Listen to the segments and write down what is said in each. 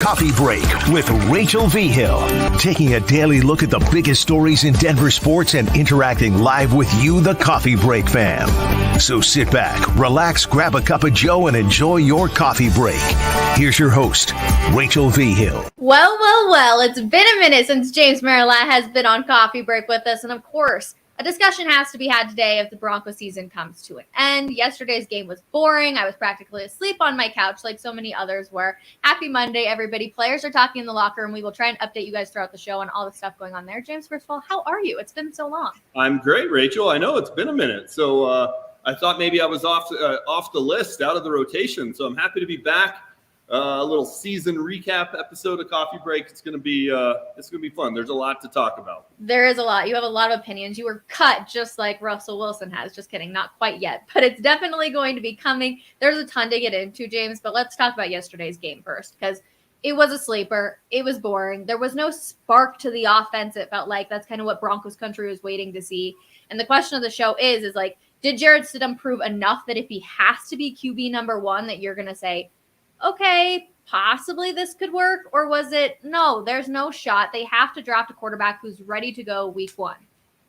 Coffee Break with Rachel Vigil, taking a daily look at the biggest stories in Denver sports and interacting live with you, the Coffee Break fam. So sit back, relax, grab a cup of joe, and enjoy your coffee break. Here's your host, Rachel Vigil. Well, it's been a minute since James Merilatt has been on Coffee Break with us, and of course, a discussion has to be had today if the Broncos season comes to an end. Yesterday's game was boring. I was practically asleep on my couch like so many others were. Happy Monday, everybody. Players are talking in the locker room. We will try and update you guys throughout the show on all the stuff going on there. James, first of all, how are you? It's been so long. I'm great, Rachel. I know it's been a minute. So I thought maybe I was off the list, out of the rotation. So I'm happy to be back. A little season recap episode of Coffee Break. It's gonna be fun. There's a lot to talk about. There is a lot. You have a lot of opinions. You were cut just like Russell Wilson has. Just kidding, not quite yet, but it's definitely going to be coming. There's a ton to get into, James. But let's talk about yesterday's game first, because it was a sleeper. It was boring. There was no spark to the offense. It felt like that's kind of what Broncos country was waiting to see. And the question of the show is like, did Jarrett Stidham prove enough that if he has to be QB number one, that you're gonna say, okay, possibly this could work? Or was it, no, there's no shot. They have to draft a quarterback who's ready to go week one.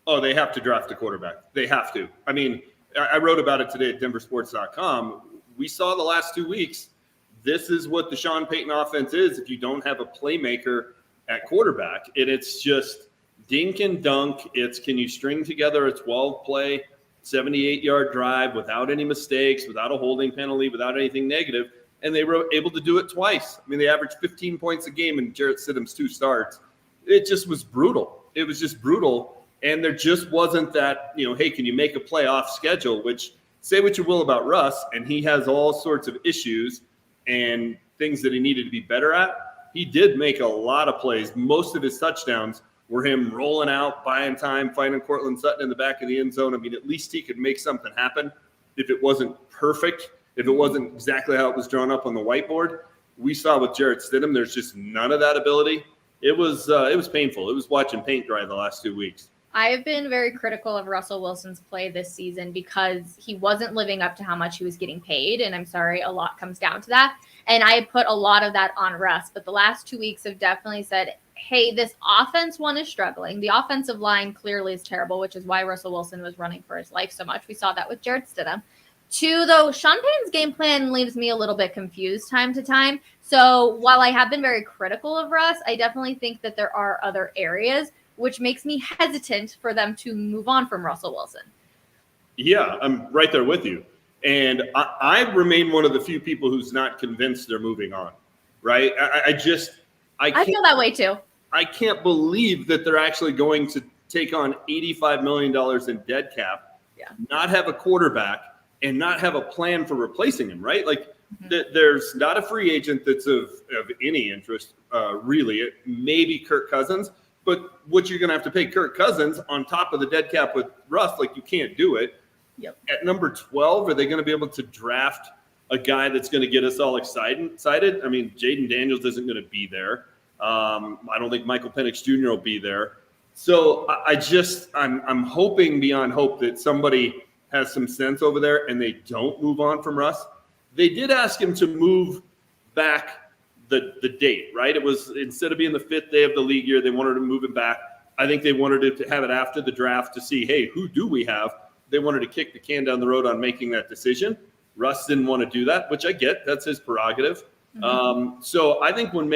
Oh, they have to draft a quarterback. They have to. I mean, I wrote about it today at denversports.com. We saw the last 2 weeks. This is what the Sean Payton offense is if you don't have a playmaker at quarterback. And it's just dink and dunk. It's, can you string together a 12-play, 78-yard drive without any mistakes, without a holding penalty, without anything negative? And they were able to do it twice. I mean, they averaged 15 points a game in Jarrett Stidham's 2 starts. It just was brutal. It was just brutal. And there just wasn't that, hey, can you make a playoff schedule? Which, say what you will about Russ, and he has all sorts of issues and things that he needed to be better at. He did make a lot of plays. Most of his touchdowns were him rolling out, buying time, finding Courtland Sutton in the back of the end zone. I mean, at least he could make something happen. If it wasn't perfect, if it wasn't exactly how it was drawn up on the whiteboard, we saw with Jarrett Stidham, there's just none of that ability. It was painful. It was watching paint dry the last 2 weeks. I have been very critical of Russell Wilson's play this season because he wasn't living up to how much he was getting paid. And I'm sorry, a lot comes down to that. And I put a lot of that on Russ. But the last 2 weeks have definitely said, hey, this offense one is struggling. The offensive line clearly is terrible, which is why Russell Wilson was running for his life so much. We saw that with Jarrett Stidham. 2, though, Sean Payton's game plan leaves me a little bit confused time to time. So while I have been very critical of Russ, I definitely think that there are other areas which makes me hesitant for them to move on from Russell Wilson. Yeah, I'm right there with you. And I remain one of the few people who's not convinced they're moving on, right? I feel that way too. I can't believe that they're actually going to take on $85 million in dead cap, not have a quarterback, and not have a plan for replacing him, right? Like, there's not a free agent that's of any interest, really. It maybe Kirk Cousins, but what you're going to have to pay Kirk Cousins on top of the dead cap with Russ, like, you can't do it. Yep. At number 12, are they going to be able to draft a guy that's going to get us all excited? I mean, Jaden Daniels isn't going to be there. I don't think Michael Penix Jr. will be there. So I'm hoping beyond hope that somebody has some sense over there and they don't move on from Russ. They did ask him to move back the date, right? It was, instead of being the 5th day of the league year, they wanted to move it back. I think they wanted to have it after the draft to see, hey, who do we have? They wanted to kick the can down the road on making that decision. Russ didn't want to do that, which I get. That's his prerogative. So I think when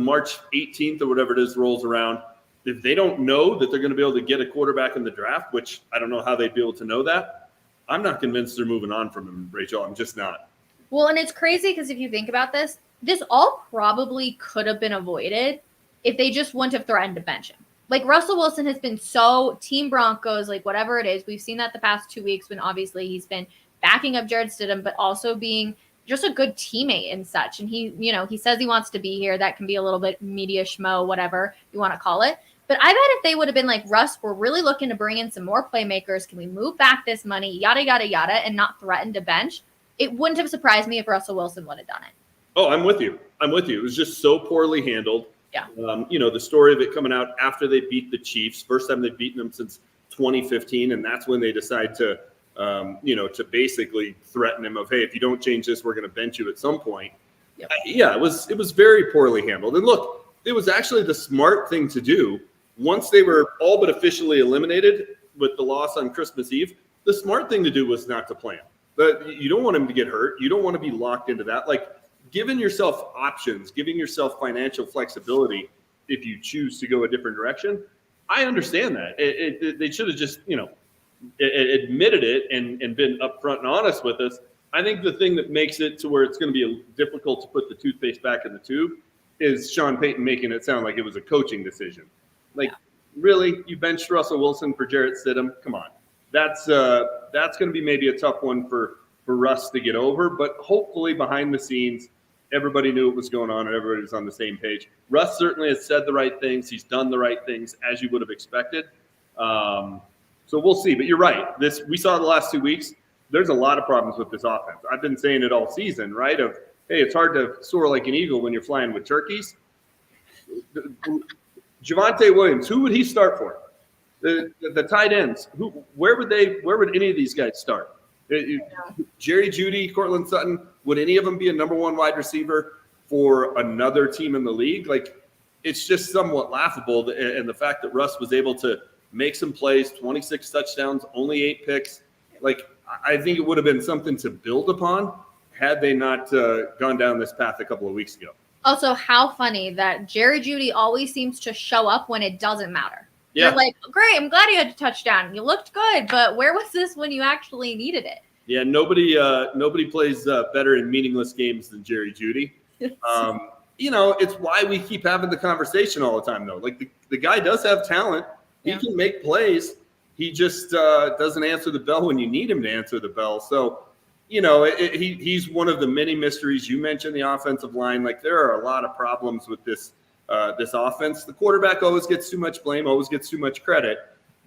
March 18th or whatever it is rolls around, if they don't know that they're going to be able to get a quarterback in the draft, which I don't know how they'd be able to know that, I'm not convinced they're moving on from him, Rachel. I'm just not. Well, and it's crazy because if you think about this all probably could have been avoided if they just wouldn't have threatened to bench him. Like, Russell Wilson has been so Team Broncos, like, whatever it is. We've seen that the past 2 weeks when obviously he's been backing up Jarrett Stidham, but also being just a good teammate and such. And he says he wants to be here. That can be a little bit media schmo, whatever you want to call it. But I bet if they would have been like, Russ, we're really looking to bring in some more playmakers. Can we move back this money, yada, yada, yada, and not threaten to bench? It wouldn't have surprised me if Russell Wilson would have done it. Oh, I'm with you. It was just so poorly handled. Yeah. The story of it coming out after they beat the Chiefs, first time they've beaten them since 2015. And that's when they decide to, to basically threaten him of, hey, if you don't change this, we're going to bench you at some point. Yep. Yeah, it was very poorly handled. And look, it was actually the smart thing to do once they were all but officially eliminated with the loss on Christmas Eve. The smart thing to do was not to play him. But you don't want him to get hurt. You don't want to be locked into that. Like, giving yourself options, giving yourself financial flexibility if you choose to go a different direction. I understand that. They should have just, admitted it and been upfront and honest with us. I think the thing that makes it to where it's going to be difficult to put the toothpaste back in the tube is Sean Payton making it sound like it was a coaching decision. Like, really, you benched Russell Wilson for Jarrett Stidham? Come on. That's going to be maybe a tough one for Russ to get over. But hopefully behind the scenes, everybody knew what was going on and everybody was on the same page. Russ certainly has said the right things. He's done the right things, as you would have expected. So we'll see. But you're right. We saw the last 2 weeks. There's a lot of problems with this offense. I've been saying it all season, right? Hey, it's hard to soar like an eagle when you're flying with turkeys. Javonte Williams, who would he start for? The tight ends. Where would any of these guys start? Jerry Jeudy, Courtland Sutton, would any of them be a number one wide receiver for another team in the league? Like, it's just somewhat laughable. And the fact that Russ was able to make some plays, 26 touchdowns, only 8 picks. Like, I think it would have been something to build upon had they not gone down this path a couple of weeks ago. Also, how funny that Jerry Jeudy always seems to show up when it doesn't matter. Yeah. You're like, great, I'm glad you had a touchdown. You looked good, but where was this when you actually needed it? Yeah, nobody plays better in meaningless games than Jerry Jeudy. It's why we keep having the conversation all the time, though. Like, the guy does have talent. He can make plays. He just doesn't answer the bell when you need him to answer the bell. So, he's one of the many mysteries. You mentioned the offensive line. Like, there are a lot of problems with this offense. The quarterback always gets too much blame, always gets too much credit.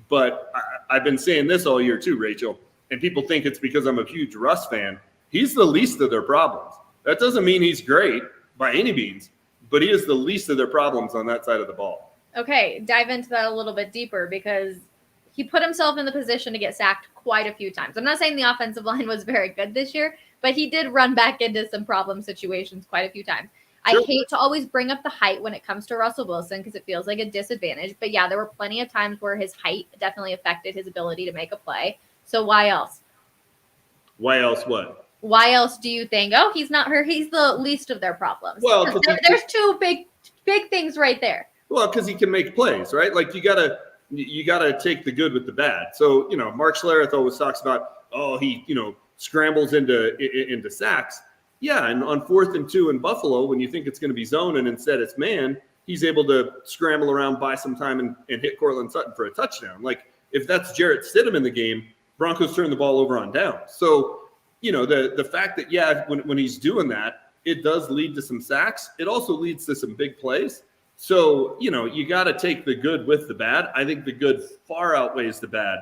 But I've been saying this all year too, Rachel, and people think it's because I'm a huge Russ fan. He's the least of their problems. That doesn't mean he's great by any means, but he is the least of their problems on that side of the ball. Okay, dive into that a little bit deeper because he put himself in the position to get sacked quite a few times. I'm not saying the offensive line was very good this year, but he did run back into some problem situations quite a few times. Sure. I hate to always bring up the height when it comes to Russell Wilson because it feels like a disadvantage. But yeah, there were plenty of times where his height definitely affected his ability to make a play. So why else? Why else what? Why else do you think, he's not her, he's the least of their problems? Well, there's two big things right there. Well, because he can make plays, right? Like, you gotta take the good with the bad. So, Mark Schlereth always talks about, he scrambles into sacks. Yeah, and on 4th and 2 in Buffalo, when you think it's going to be zone and instead it's man, he's able to scramble around, buy some time, and hit Courtland Sutton for a touchdown. Like, if that's Jarrett Stidham in the game, Broncos turn the ball over on down. So, the fact that, when he's doing that, it does lead to some sacks. It also leads to some big plays. So, you got to take the good with the bad. I think the good far outweighs the bad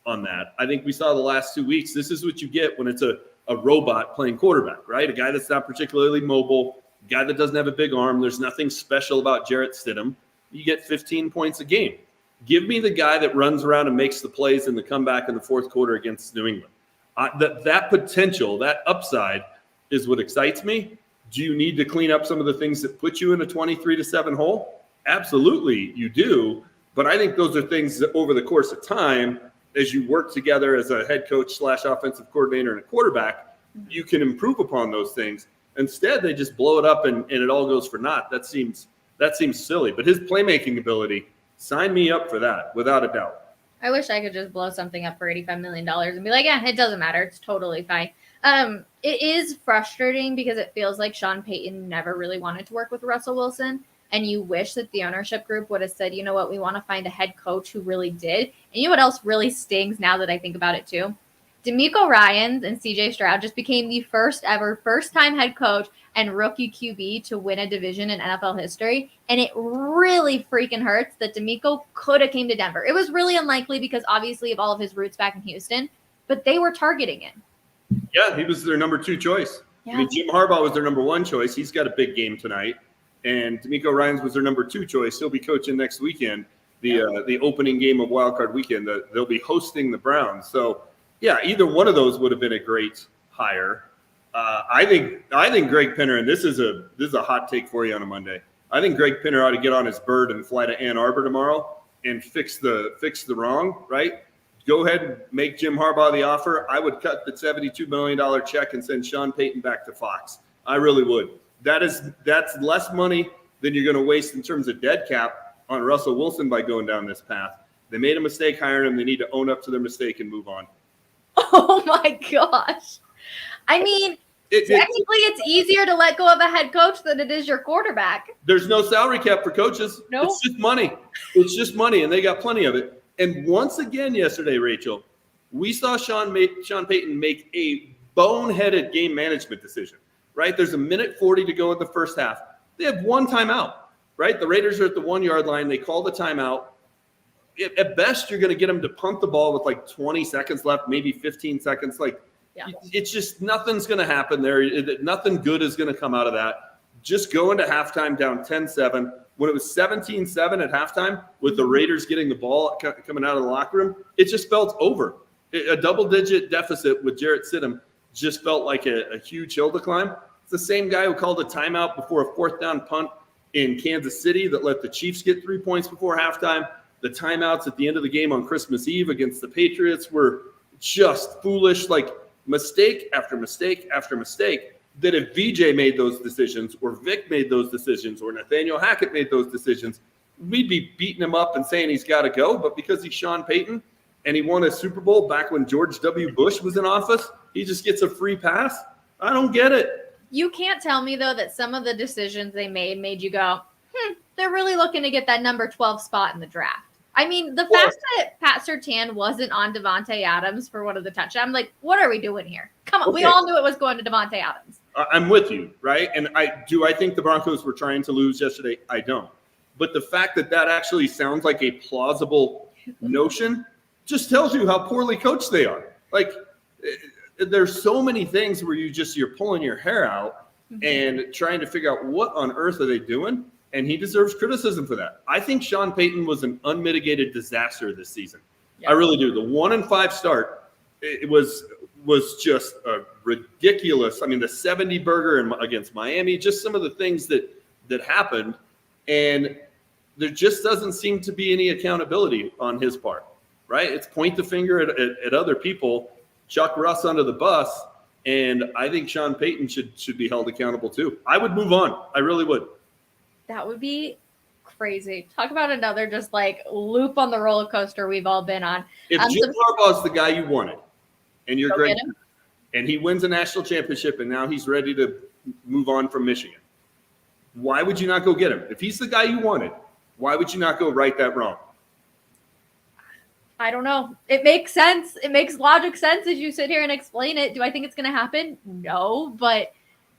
on that. I think we saw the last 2 weeks. This is what you get when it's a robot playing quarterback, right? A guy that's not particularly mobile, a guy that doesn't have a big arm. There's nothing special about Jarrett Stidham. You get 15 points a game. Give me the guy that runs around and makes the plays in the comeback in the fourth quarter against New England. That potential, that upside is what excites me. Do you need to clean up some of the things that put you in a 23-7 hole? Absolutely, you do. But I think those are things that over the course of time, as you work together as a head coach / offensive coordinator and a quarterback, you can improve upon those things. Instead, they just blow it up and it all goes for naught. That seems silly. But his playmaking ability, sign me up for that, without a doubt. I wish I could just blow something up for $85 million and be like, it doesn't matter. It's totally fine. It is frustrating because it feels like Sean Payton never really wanted to work with Russell Wilson. And you wish that the ownership group would have said, you know what, we want to find a head coach who really did. And you know what else really stings now that I think about it too? DeMeco Ryans and CJ Stroud just became the first-time head coach and rookie QB to win a division in NFL history. And it really freaking hurts that DeMeco could have came to Denver. It was really unlikely because obviously of all of his roots back in Houston, but they were targeting him. Yeah, he was their number 2 choice. Yeah. I mean, Jim Harbaugh was their number 1 choice. He's got a big game tonight. And DeMeco Ryans was their number 2 choice. He'll be coaching next weekend, the opening game of Wild Card Weekend. They'll be hosting the Browns. So, yeah, either one of those would have been a great hire. I think Greg Pinner, and this is a hot take for you on a Monday. I think Greg Pinner ought to get on his bird and fly to Ann Arbor tomorrow and fix the wrong, right? Go ahead and make Jim Harbaugh the offer. I would cut the $72 million check and send Sean Payton back to Fox. I really would. That's less money than you're going to waste in terms of dead cap on Russell Wilson by going down this path. They made a mistake hiring him. They need to own up to their mistake and move on. Oh my gosh. I mean, technically it's easier to let go of a head coach than it is your quarterback. There's no salary cap for coaches. Nope. It's just money. It's just money, and they got plenty of it. And once again yesterday, Rachel, we saw Sean Payton make a boneheaded game management decision, right? There's 1:40 to go in the first half. They have one timeout, right? The Raiders are at the 1-yard line. They call the timeout. At best, you're going to get them to punt the ball with like 20 seconds left, maybe 15 seconds. It's just nothing's going to happen there. Nothing good is going to come out of that. Just go into halftime down 10-7. When it was 17-7 at halftime with the Raiders getting the ball coming out of the locker room, it just felt over. A double-digit deficit with Jarrett Stidham just felt like a huge hill to climb. It's the same guy who called a timeout before a fourth down punt in Kansas City that let the Chiefs get 3 points before halftime. The timeouts at the end of the game on Christmas Eve against the Patriots were just foolish, like mistake after mistake after mistake. That if VJ made those decisions or Vic made those decisions or Nathaniel Hackett made those decisions, we'd be beating him up and saying he's got to go. But because he's Sean Payton and he won a Super Bowl back when George W. Bush was in office, he just gets a free pass. I don't get it. You can't tell me, though, that some of the decisions they made you go, they're really looking to get that number 12 spot in the draft. I mean, the fact that Pat Surtain wasn't on Davante Adams for one of the touchdowns, I'm like, what are we doing here? Come on. Okay. We all knew it was going to Davante Adams. I'm with you, right? And I think the Broncos were trying to lose yesterday? I don't. But the fact that actually sounds like a plausible notion just tells you how poorly coached they are. Like, there's so many things where you're pulling your hair out and trying to figure out what on earth are they doing? And he deserves criticism for that. I think Sean Payton was an unmitigated disaster this season. Yeah. I really do. The 1-5 start, it was just a ridiculous. I mean, the 70 burger against Miami, just some of the things that happened. And there just doesn't seem to be any accountability on his part, right? It's point the finger at other people, chuck Russ under the bus. And I think Sean Payton should be held accountable too. I would move on. I really would. That would be crazy. Talk about another just like loop on the roller coaster we've all been on. If Jim Harbaugh is the guy you wanted, and you're great, and he wins a national championship, and now he's ready to move on from Michigan, why would you not go get him? If he's the guy you wanted, why would you not go right that wrong? I don't know. It makes sense. It makes logic sense as you sit here and explain it. Do I think it's going to happen? No, but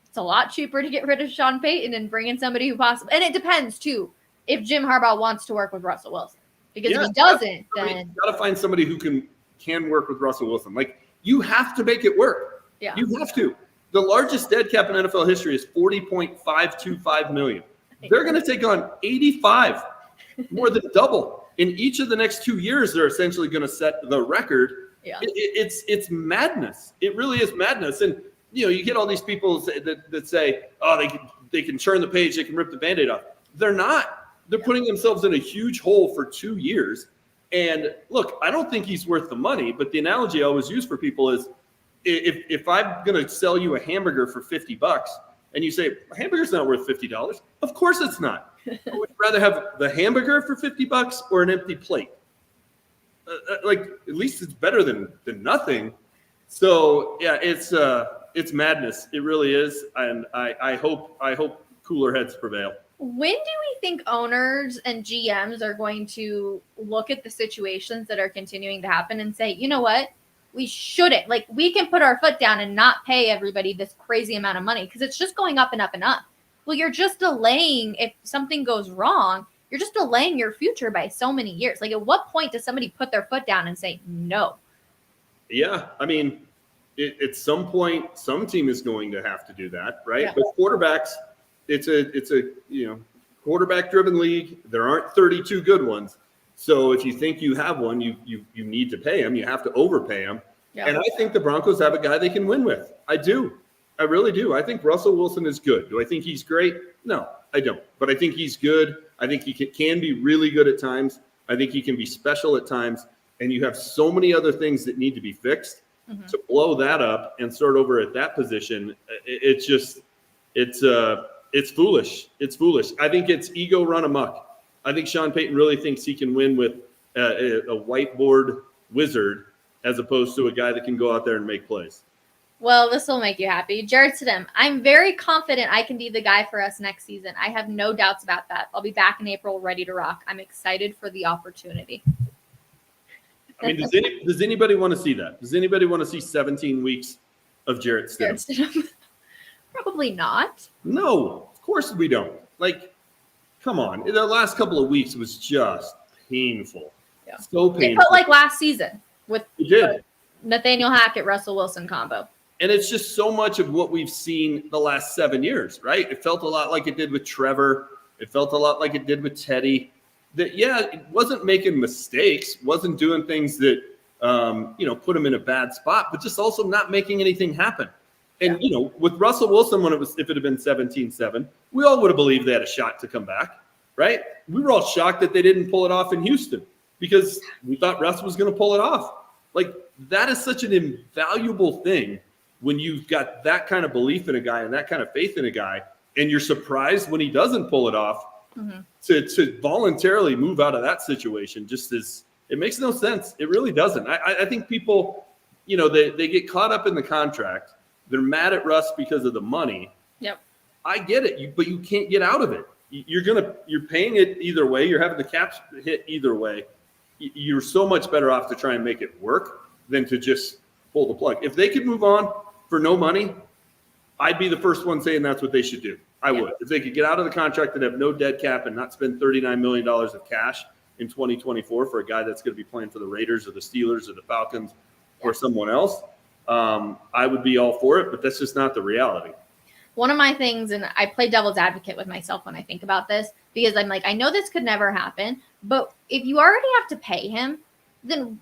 it's a lot cheaper to get rid of Sean Payton and bring in somebody who possibly, and it depends too, if Jim Harbaugh wants to work with Russell Wilson. Because if he doesn't, then you got to find somebody who can work with Russell Wilson. Like, you have to make it work. Yeah. You have to. The largest dead cap in NFL history is $40.525 million. They're going to take on 85, more than double. In each of the next 2 years, they're essentially going to set the record. Yeah. It's madness. It really is madness. And you get all these people that say, oh, they can turn the page, they can rip the Band-Aid off. They're not. They're putting themselves in a huge hole for 2 years. And look, I don't think he's worth the money, but the analogy I always use for people is if I'm going to sell you a hamburger for $50 and you say, a hamburger's not worth $50, of course it's not. Would you rather have the hamburger for $50 or an empty plate? Like, at least it's better than nothing. So yeah, it's madness. It really is. And I hope cooler heads prevail. When do we think owners and GMs are going to look at the situations that are continuing to happen and say, you know what? We shouldn't. Like, we can put our foot down and not pay everybody this crazy amount of money because it's just going up and up and up. Well, you're just delaying, if something goes wrong, you're just delaying your future by so many years. Like, at what point does somebody put their foot down and say no? Yeah, I mean, at some point, some team is going to have to do that, right? Yeah. But quarterbacks, it's a quarterback-driven league. There aren't 32 good ones. So if you think you have one, you need to pay him. You have to overpay him. Yeah. And I think the Broncos have a guy they can win with. I do. I really do. I think Russell Wilson is good. Do I think he's great? No, I don't. But I think he's good. I think he can be really good at times. I think he can be special at times. And you have so many other things that need to be fixed. To blow that up and start over at that position, it's foolish. It's foolish. I think it's ego run amok. I think Sean Payton really thinks he can win with a whiteboard wizard as opposed to a guy that can go out there and make plays. Well, this will make you happy. Jarrett Stidham, I'm very confident I can be the guy for us next season. I have no doubts about that. I'll be back in April ready to rock. I'm excited for the opportunity. I mean, does anybody want to see that? Does anybody want to see 17 weeks of Jarrett Stidham? Probably not. No, of course we don't. Like, come on. The last couple of weeks was just painful. Yeah. So painful. It felt like last season with the Nathaniel Hackett, Russell Wilson combo. And it's just so much of what we've seen the last 7 years, right? It felt a lot like it did with Trevor. It felt a lot like it did with Teddy. That, yeah, it wasn't making mistakes, wasn't doing things that, put him in a bad spot, but just also not making anything happen. And, with Russell Wilson, if it had been 17-7, we all would have believed they had a shot to come back, right? We were all shocked that they didn't pull it off in Houston because we thought Russ was going to pull it off. Like, that is such an invaluable thing when you've got that kind of belief in a guy and that kind of faith in a guy, and you're surprised when he doesn't pull it off. To voluntarily move out of that situation it makes no sense. It really doesn't. I think people, they get caught up in the contract. They're mad at Russ because of the money. Yep. I get it, but you can't get out of it. You're paying it either way. You're having the cap hit either way. You're so much better off to try and make it work than to just pull the plug. If they could move on for no money, I'd be the first one saying that's what they should do. I would. If they could get out of the contract and have no dead cap and not spend $39 million of cash in 2024 for a guy that's going to be playing for the Raiders or the Steelers or the Falcons or someone else, I would be all for it, but that's just not the reality. One of my things, and I play devil's advocate with myself when I think about this, because I'm like, I know this could never happen, but if you already have to pay him, then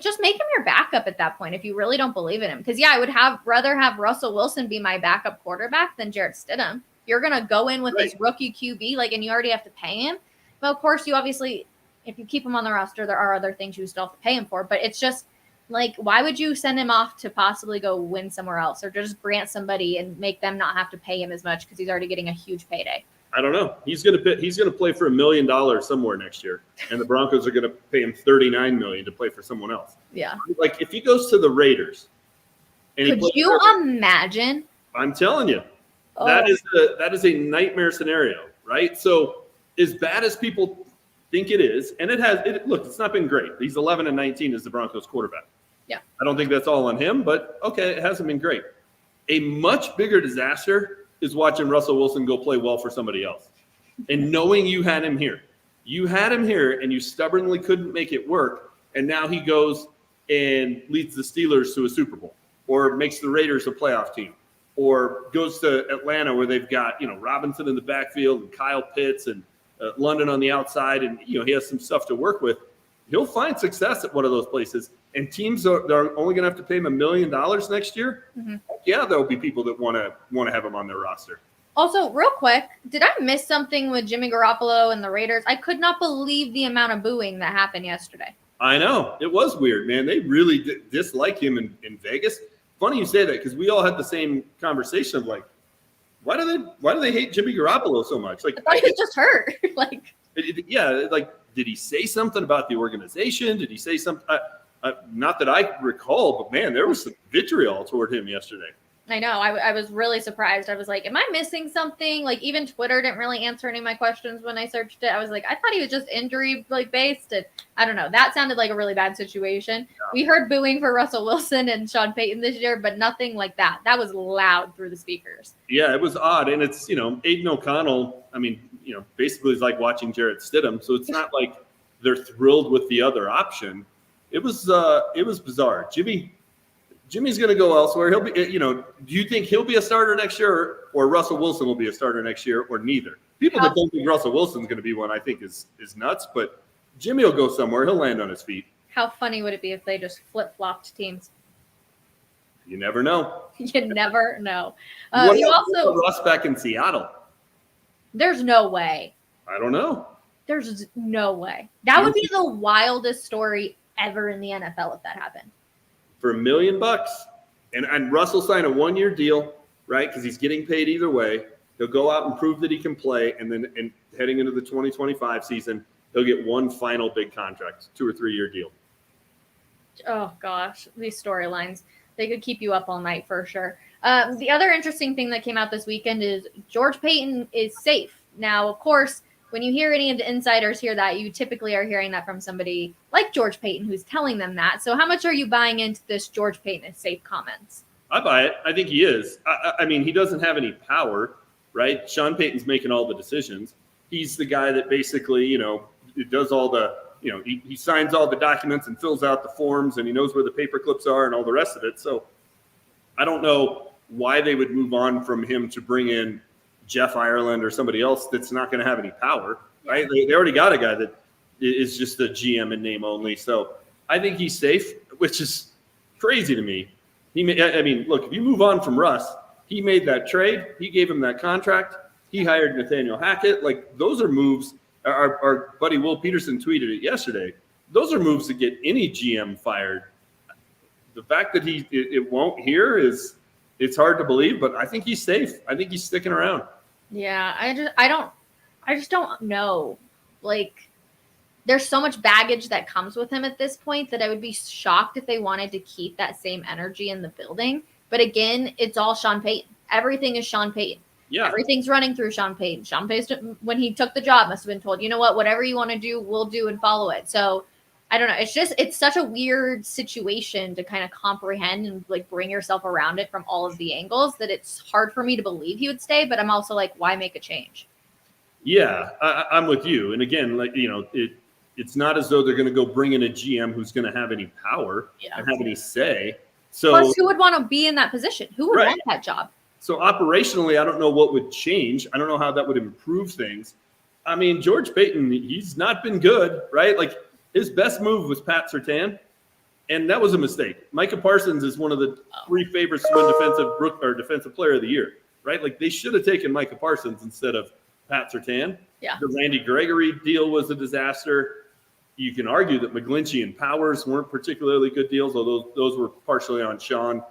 just make him your backup at that point if you really don't believe in him. Because, I would rather have Russell Wilson be my backup quarterback than Jarrett Stidham. You're going to go in with this rookie QB, and you already have to pay him. But, of course, you obviously, if you keep him on the roster, there are other things you still have to pay him for. But it's just, why would you send him off to possibly go win somewhere else or just grant somebody and make them not have to pay him as much because he's already getting a huge payday? I don't know. He's going to play for $1 million somewhere next year, and the Broncos are going to pay him $39 million to play for someone else. Yeah. Like if he goes to the Raiders, could you imagine? I'm telling you, that is a nightmare scenario, right? So as bad as people think it is, and it's not been great. He's 11-19 as the Broncos quarterback. Yeah. I don't think that's all on him, but okay, it hasn't been great. A much bigger disaster is watching Russell Wilson go play well for somebody else and knowing you had him here. You had him here and you stubbornly couldn't make it work. And now he goes and leads the Steelers to a Super Bowl or makes the Raiders a playoff team or goes to Atlanta where they've got, Robinson in the backfield and Kyle Pitts and London on the outside. And, he has some stuff to work with. He'll find success at one of those places. And teams they're only going to have to pay him $1 million next year. Yeah, there'll be people that want to have him on their roster. Also, real quick, did I miss something with Jimmy Garoppolo and the Raiders? I could not believe the amount of booing that happened yesterday. I know. It was weird, man. They really dislike him in Vegas. Funny you say that because we all had the same conversation of why do they hate Jimmy Garoppolo so much? I thought he was just hurt. Did he say something about the organization? Did he say something? Not that I recall, but man, there was some vitriol toward him yesterday. I know. I was really surprised. I was like, am I missing something? Even Twitter didn't really answer any of my questions when I searched it. I was like, I thought he was just injury based. And I don't know. That sounded like a really bad situation. Yeah. We heard booing for Russell Wilson and Sean Payton this year, but nothing like that. That was loud through the speakers. Yeah, it was odd. And it's, Aiden O'Connell, basically is like watching Jarrett Stidham. So it's not like they're thrilled with the other option. It was bizarre. Jimmy's going to go elsewhere. He'll be, do you think he'll be a starter next year or Russell Wilson will be a starter next year or neither? People that don't think Russell Wilson's going to be one, I think is nuts, but Jimmy will go somewhere. He'll land on his feet. How funny would it be if they just flip-flopped teams? You never know. You never know. What You about also Russ back in Seattle? there's no way. I don't know. There's no way. That would be the wildest story ever in the NFL if that happened. For $1 million, and Russell signed a 1-year deal, right? Because he's getting paid either way. He'll go out and prove that he can play, and then heading into the 2025 season, he'll get one final big contract, 2 or 3 year deal. Oh gosh, these storylines, they could keep you up all night for sure. The other interesting thing that came out this weekend is George Paton is safe. Now, of course, when you hear any of the insiders hear that, you typically are hearing that from somebody like George Paton who's telling them that. So how much are you buying into this George Paton is safe comments? I buy it. I think he is. I mean, he doesn't have any power, right? Sean Payton's making all the decisions. He's the guy that basically, does all the, he signs all the documents and fills out the forms, and he knows where the paper clips are and all the rest of it. So I don't know why they would move on from him to bring in Jeff Ireland or somebody else that's not going to have any power, right? They already got a guy that is just a GM in name only. So I think he's safe, which is crazy to me. Look, if you move on from Russ, he made that trade. He gave him that contract. He hired Nathaniel Hackett. Like, those are moves. Our buddy Will Peterson tweeted it yesterday. Those are moves that get any GM fired. The fact that it won't here it's hard to believe, but I think he's safe. I think he's sticking around. Yeah, I just don't know. Like, there's so much baggage that comes with him at this point that I would be shocked if they wanted to keep that same energy in the building. But again, it's all Sean Payton. Everything is Sean Payton. Yeah. Everything's running through Sean Payton. Sean Payton, when he took the job, must have been told, you know what, whatever you want to do, we'll do and follow it. So I don't know. It's such a weird situation to kind of comprehend and like bring yourself around it from all of the angles that it's hard for me to believe he would stay. But I'm also like, why make a change? Yeah, I'm with you. And again, like, it's not as though they're going to go bring in a GM who's going to have any power and have any say. So, plus, who would want to be in that position? Who would want that job? So operationally, I don't know what would change. I don't know how that would improve things. I mean, George Paton, he's not been good, right? Like, his best move was Pat Surtain, and that was a mistake. Micah Parsons is one of the 3 favorites to win defensive player of the year, right? Like, they should have taken Micah Parsons instead of Pat Surtain. Yeah. The Randy Gregory deal was a disaster. You can argue that McGlinchey and Powers weren't particularly good deals, although those were partially on Sean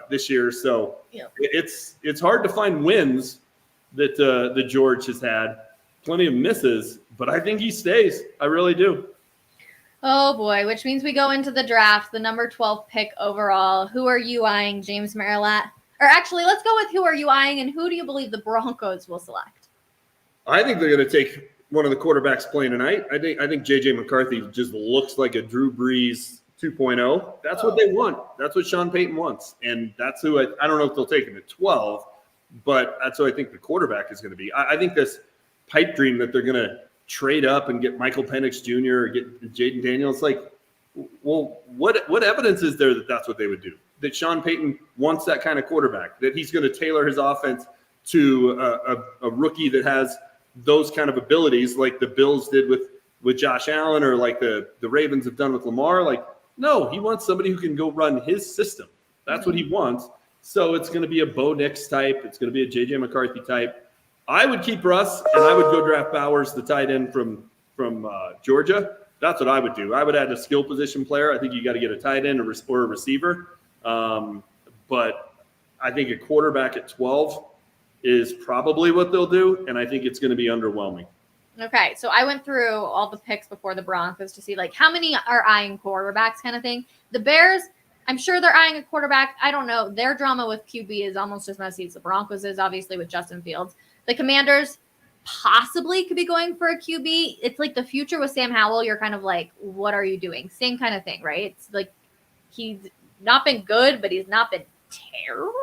this year. So it's hard to find wins that George has had. Plenty of misses, but I think he stays. I really do. Oh boy, which means we go into the draft, the number 12 pick overall. Who are you eyeing, James Merilatt? Or actually, let's go with who are you eyeing and who do you believe the Broncos will select? I think they're going to take one of the quarterbacks playing tonight. I think J.J. McCarthy just looks like a Drew Brees 2.0. That's what they want. That's what Sean Payton wants. And that's who I don't know if they'll take him at 12, but that's who I think the quarterback is going to be. I think this pipe dream that they're going to trade up and get Michael Penix Jr. or get Jaden Daniels, like, well, what evidence is there that that's what they would do? That Sean Payton wants that kind of quarterback, that he's going to tailor his offense to a rookie that has those kind of abilities like the Bills did with Josh Allen or like the Ravens have done with Lamar. Like, no, he wants somebody who can go run his system. That's what he wants. So it's going to be a Bo Nix type. It's going to be a J.J. McCarthy type. I would keep Russ, and I would go draft Bowers, the tight end from Georgia. That's what I would do. I would add a skill position player. I think you got to get a tight end or a receiver. But I think a quarterback at 12 is probably what they'll do, and I think it's going to be underwhelming. Okay, so I went through all the picks before the Broncos to see, like, how many are eyeing quarterbacks kind of thing. The Bears, I'm sure they're eyeing a quarterback. I don't know. Their drama with QB is almost as messy as the Broncos is, obviously, with Justin Fields. The Commanders possibly could be going for a QB. It's like the future with Sam Howell. You're kind of like, what are you doing? Same kind of thing, right? It's like he's not been good, but he's not been terrible.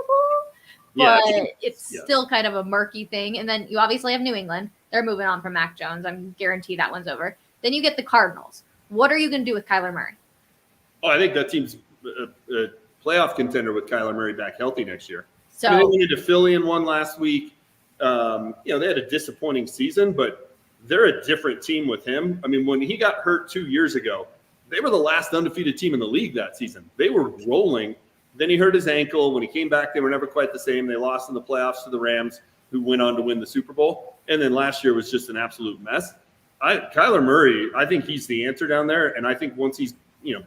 But it's still kind of a murky thing. And then you obviously have New England. They're moving on from Mac Jones. I'm guarantee that one's over. Then you get the Cardinals. What are you going to do with Kyler Murray? Oh, I think that team's a playoff contender with Kyler Murray back healthy next year. So they needed to fill in one last week. They had a disappointing season, but they're a different team with him. I mean, when he got hurt 2 years ago, they were the last undefeated team in the league that season. They were rolling. Then he hurt his ankle. When he came back, they were never quite the same. They lost in the playoffs to the Rams, who went on to win the Super Bowl. And then last year was just an absolute mess. Kyler Murray, I think he's the answer down there. And I think once he's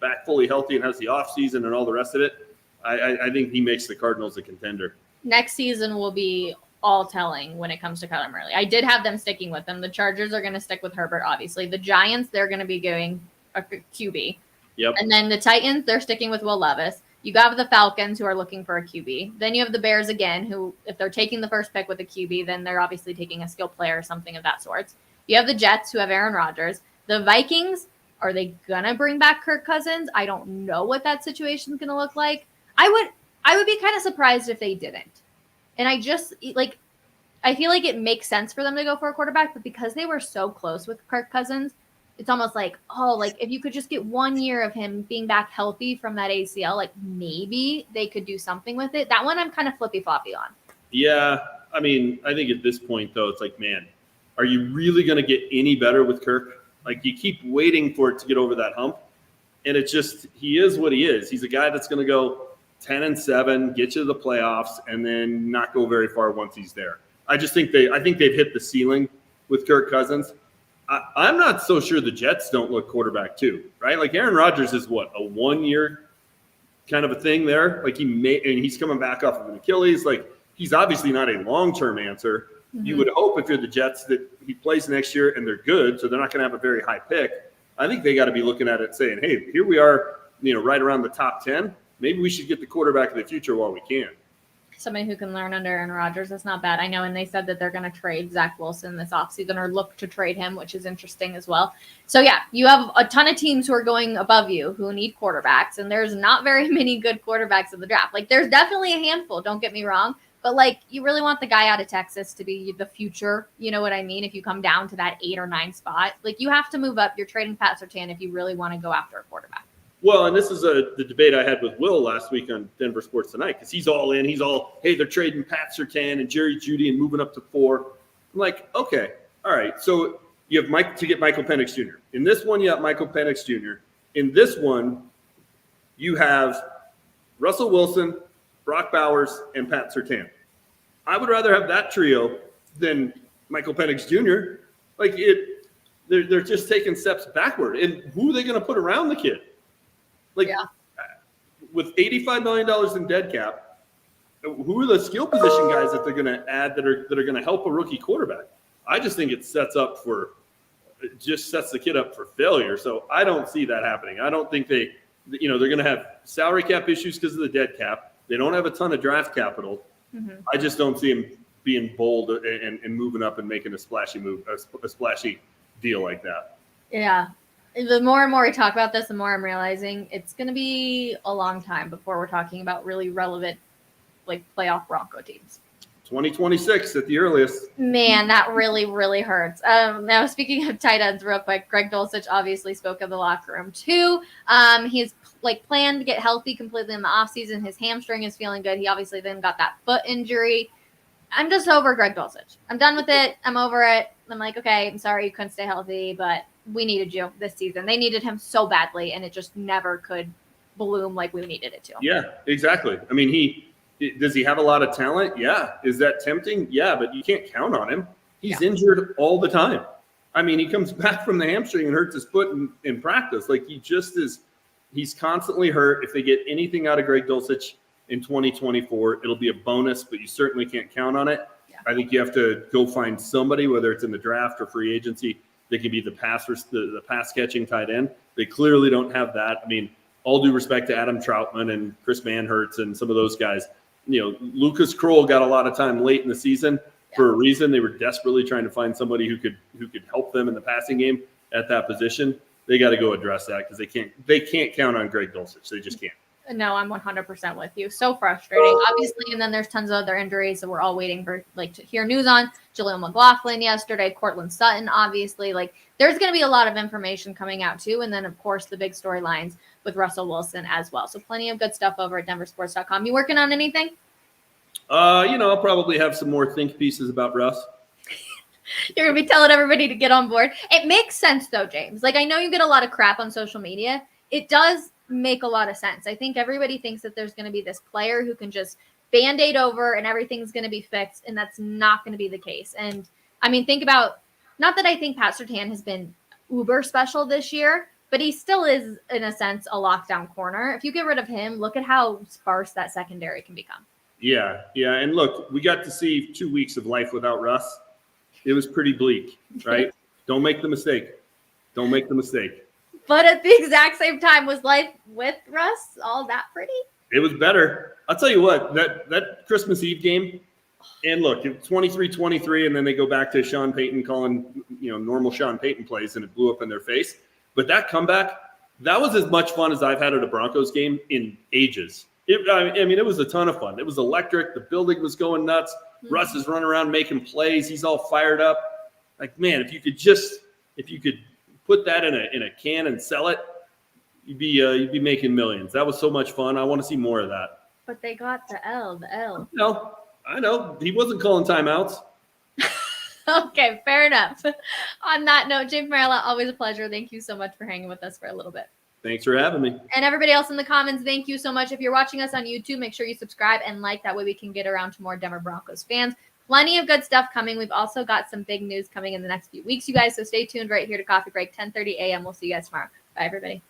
back fully healthy and has the offseason and all the rest of it, I think he makes the Cardinals a contender. Next season will be all telling when it comes to Kyler Murray. I did have them sticking with him. The Chargers are going to stick with Herbert, obviously. The Giants, they're going to be going a QB. Yep. And then the Titans, they're sticking with Will Levis. You got the Falcons, who are looking for a QB. Then you have the Bears again, who, if they're taking the first pick with a QB, then they're obviously taking a skill player or something of that sort. You have the Jets, who have Aaron Rodgers. The Vikings, are they going to bring back Kirk Cousins? I don't know what that situation is going to look like. I would be kind of surprised if they didn't. And I feel like it makes sense for them to go for a quarterback, but because they were so close with Kirk Cousins, it's almost like, if you could just get 1 year of him being back healthy from that ACL, like maybe they could do something with it. That one I'm kind of flippy-floppy on. Yeah, I mean, I think at this point, though, it's like, man, are you really going to get any better with Kirk? Like, you keep waiting for it to get over that hump, and it's just, he is what he is. He's a guy that's going to go 10-7, get you to the playoffs, and then not go very far once he's there. I think they've hit the ceiling with Kirk Cousins. I'm not so sure the Jets don't look quarterback too, right? Like Aaron Rodgers is what, a 1 year kind of a thing there? Like and he's coming back off of an Achilles. Like he's obviously not a long-term answer. Mm-hmm. You would hope if you're the Jets that he plays next year and they're good, so they're not going to have a very high pick. I think they got to be looking at it saying, hey, here we are, right around the top 10. Maybe we should get the quarterback of the future while we can. Somebody who can learn under Aaron Rodgers. That's not bad. I know, and they said that they're going to trade Zach Wilson this offseason or look to trade him, which is interesting as well. So, yeah, you have a ton of teams who are going above you who need quarterbacks, and there's not very many good quarterbacks in the draft. Like, there's definitely a handful, don't get me wrong, but, you really want the guy out of Texas to be the future. You know what I mean? If you come down to that 8 or 9 spot, you have to move up. You're trading Pat Surtain if you really want to go after a quarterback. Well, and this is the debate I had with Will last week on Denver Sports Tonight, because he's all in. He's all, hey, they're trading Pat Surtain and Jerry Jeudy and moving up to 4. I'm like, okay, all right. So you have Mike to get Michael Penix Jr. In this one, you have Michael Penix Jr. In this one, you have Russell Wilson, Brock Bowers, and Pat Surtain. I would rather have that trio than Michael Penix Jr. They're just taking steps backward. And who are they going to put around the kid? With $85 million in dead cap, who are the skill position guys that they're going to add that are going to help a rookie quarterback? I just think it sets the kid up for failure. So I don't see that happening. I don't think they're going to have salary cap issues because of the dead cap. They don't have a ton of draft capital. Mm-hmm. I just don't see him being bold and moving up and making a splashy move, a splashy deal like that. Yeah. The more and more we talk about this, the more I'm realizing it's going to be a long time before we're talking about really relevant, playoff Bronco teams. 2026 at the earliest. Man, that really, really hurts. Now, speaking of tight ends real quick, Greg Dulcich obviously spoke of the locker room too. He's planned to get healthy completely in the offseason. His hamstring is feeling good. He obviously then got that foot injury. I'm just over Greg Dulcich. I'm done with it. I'm over it. I'm like, okay, I'm sorry you couldn't stay healthy, but we needed you this season. They needed him so badly, and it just never could bloom like we needed it to. Yeah, exactly. I mean, does he have a lot of talent? Yeah. Is that tempting? Yeah, but you can't count on him. He's injured all the time. I mean, he comes back from the hamstring and hurts his foot in practice. He's constantly hurt. If they get anything out of Greg Dulcich in 2024, it'll be a bonus, but you certainly can't count on it. Yeah. I think you have to go find somebody, whether it's in the draft or free agency, that can be the pass catching tight end. They clearly don't have that. I mean, all due respect to Adam Troutman and Chris Manhertz and some of those guys. Lucas Kroll got a lot of time late in the season for a reason. They were desperately trying to find somebody who could help them in the passing game at that position. They got to go address that because they can't count on Greg Dulcich. They just can't. No, I'm 100% with you. So frustrating, obviously. And then there's tons of other injuries that we're all waiting for, to hear news on. Jaleel McLaughlin yesterday, Courtland Sutton, obviously. There's going to be a lot of information coming out too. And then, of course, the big storylines with Russell Wilson as well. So plenty of good stuff over at denversports.com. You working on anything? I'll probably have some more think pieces about Russ. You're going to be telling everybody to get on board. It makes sense, though, James. I know you get a lot of crap on social media. it does make a lot of sense. I think everybody thinks that there's going to be this player who can just Band-Aid over and everything's going to be fixed, and that's not going to be the case. And I mean, think about, not that I think Pat Surtain has been uber special this year, but he still is, in a sense, a lockdown corner. If you get rid of him, look at how sparse that secondary can become. Yeah. And look, we got to see 2 weeks of life without Russ. It was pretty bleak, right? Don't make the mistake. But at the exact same time, was life with Russ all that pretty? It was better. I'll tell you what, that Christmas Eve game, and look, it's 23-23, and then they go back to Sean Payton calling, normal Sean Payton plays, and it blew up in their face. But that comeback, that was as much fun as I've had at a Broncos game in ages. It was a ton of fun. It was electric. The building was going nuts. Mm-hmm. Russ is running around making plays. He's all fired up. Like, man, if you could put that in a can and sell it, you'd be making millions. That was so much fun. I want to see more of that. But they got the L. No, I know. He wasn't calling timeouts. Okay, fair enough. On that note, James Merilatt, always a pleasure. Thank you so much for hanging with us for a little bit. Thanks for having me. And everybody else in the comments, thank you so much. If you're watching us on YouTube, make sure you subscribe and like. That way we can get around to more Denver Broncos fans. Plenty of good stuff coming. We've also got some big news coming in the next few weeks, you guys. So stay tuned right here to Coffee Break, 10:30 a.m. We'll see you guys tomorrow. Bye, everybody.